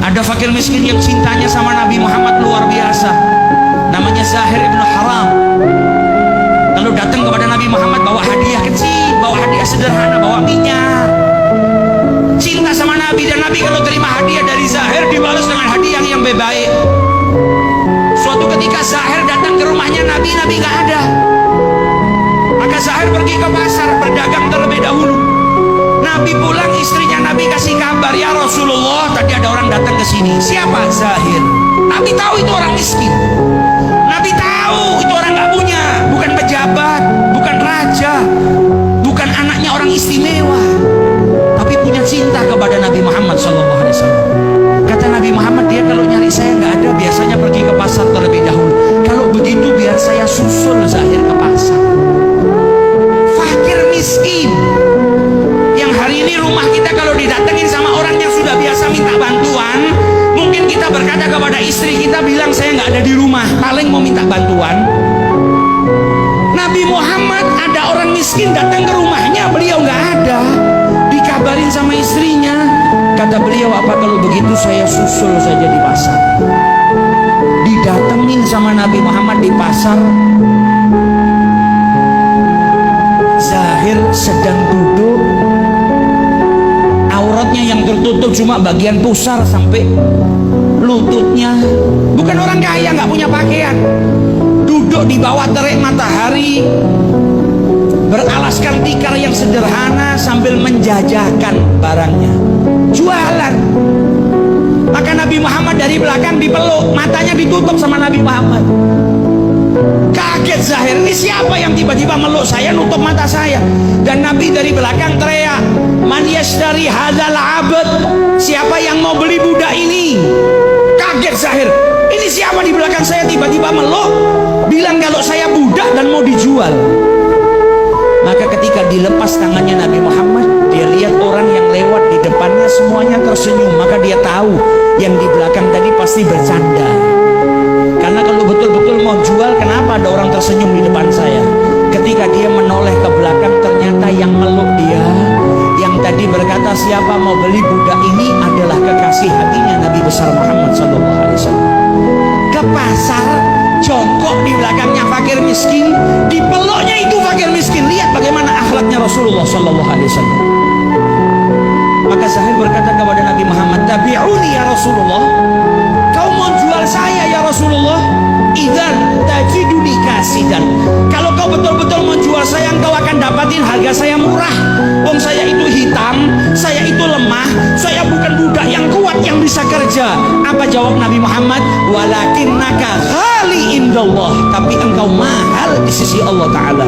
Ada fakir miskin yang cintanya sama Nabi Muhammad luar biasa, namanya Zahir ibn Haram. Lalu datang kepada Nabi Muhammad bawa hadiah kecil, bawa hadiah sederhana, bawa minyak. Cinta sama Nabi, dan Nabi kalau terima hadiah dari Zahir dibalas dengan hadiah yang lebih baik. Suatu ketika Zahir datang ke rumahnya Nabi, Nabi nggak ada. Maka Zahir pergi ke pasar berdagang terlebih dahulu. Nabi pulang, istrinya Nabi kasih kabar, ya Rasulullah, tadi ada orang datang ke sini. Siapa? Zahir. Nabi tahu itu orang miskin. Nabi tahu itu orang nggak punya, bukan pejabat, bukan raja, bukan anaknya orang istimewa, tapi punya cinta kepada Nabi Muhammad SAW. Kata Nabi Muhammad, dia kalau nyari saya nggak ada, biasanya pergi ke pasar terlebih dahulu. Kalau begitu biar saya susul Zahir ke pasar. Fakir miskin yang hari ini rumah kita kalau didatengin sama orang yang sudah biasa minta bantuan, mungkin kita berkata kepada istri kita, bilang saya nggak ada di rumah, paling mau minta bantuan. Nabi Muhammad ada orang miskin datang ke rumahnya, beliau nggak ada, dikabarin sama istrinya. Kata beliau, apa kalau begitu saya susul saja di pasar. Didatengin sama Nabi Muhammad di pasar. Zahir sedang duduk, auratnya yang tertutup cuma bagian pusar sampai lututnya. Bukan orang kaya, nggak punya pakaian. Duduk di bawah terik matahari, beralaskan tikar yang sederhana sambil menjajakan barangnya, jualan. Maka Nabi Muhammad dari belakang dipeluk, matanya ditutup sama Nabi Muhammad. Kaget Zahir, ini siapa yang tiba-tiba meluk saya, nutup mata saya? Dan Nabi dari belakang teriak, man yashtari hadzal abd, siapa yang mau beli budak ini? Kaget Zahir, ini siapa di belakang saya tiba-tiba meluk, bilang kalau saya budak dan mau dijual. Maka ketika dilepas tangannya Nabi Muhammad, dia lihat orang yang lewat di depannya semuanya tersenyum. Maka dia tahu yang di belakang tadi pasti bercanda. Karena kalau betul-betul mau jual, kenapa ada orang tersenyum di depan saya? Ketika dia menoleh ke belakang, ternyata yang meluk dia, yang tadi berkata siapa mau beli budak ini, adalah kekasih hatinya Nabi besar Muhammad SAW. Ke pasar, jongkok di belakangnya fakir miskin, dipeluknya itu fakir miskin. Lihat bagaimana akhlaknya Rasulullah SAW. Maka Zahir berkata kepada Nabi Muhammad, tabi'uni ya Rasulullah, kau mau jual saya ya Rasulullah? Idzan tajiduni kasidan, kalau kau betul-betul mau jual saya, engkau akan dapatin harga saya murah. Wong saya itu hitam, saya itu lemah, saya bukan budak yang kuat yang bisa kerja. Apa jawab Nabi Muhammad? Walakinnaka ghali indallah, tapi engkau mahal di sisi Allah Ta'ala.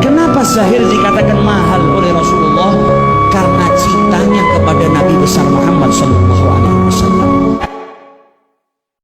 Kenapa Zahir dikatakan mahal oleh Rasulullah? Karena cintanya kepada Nabi besar Muhammad SAW.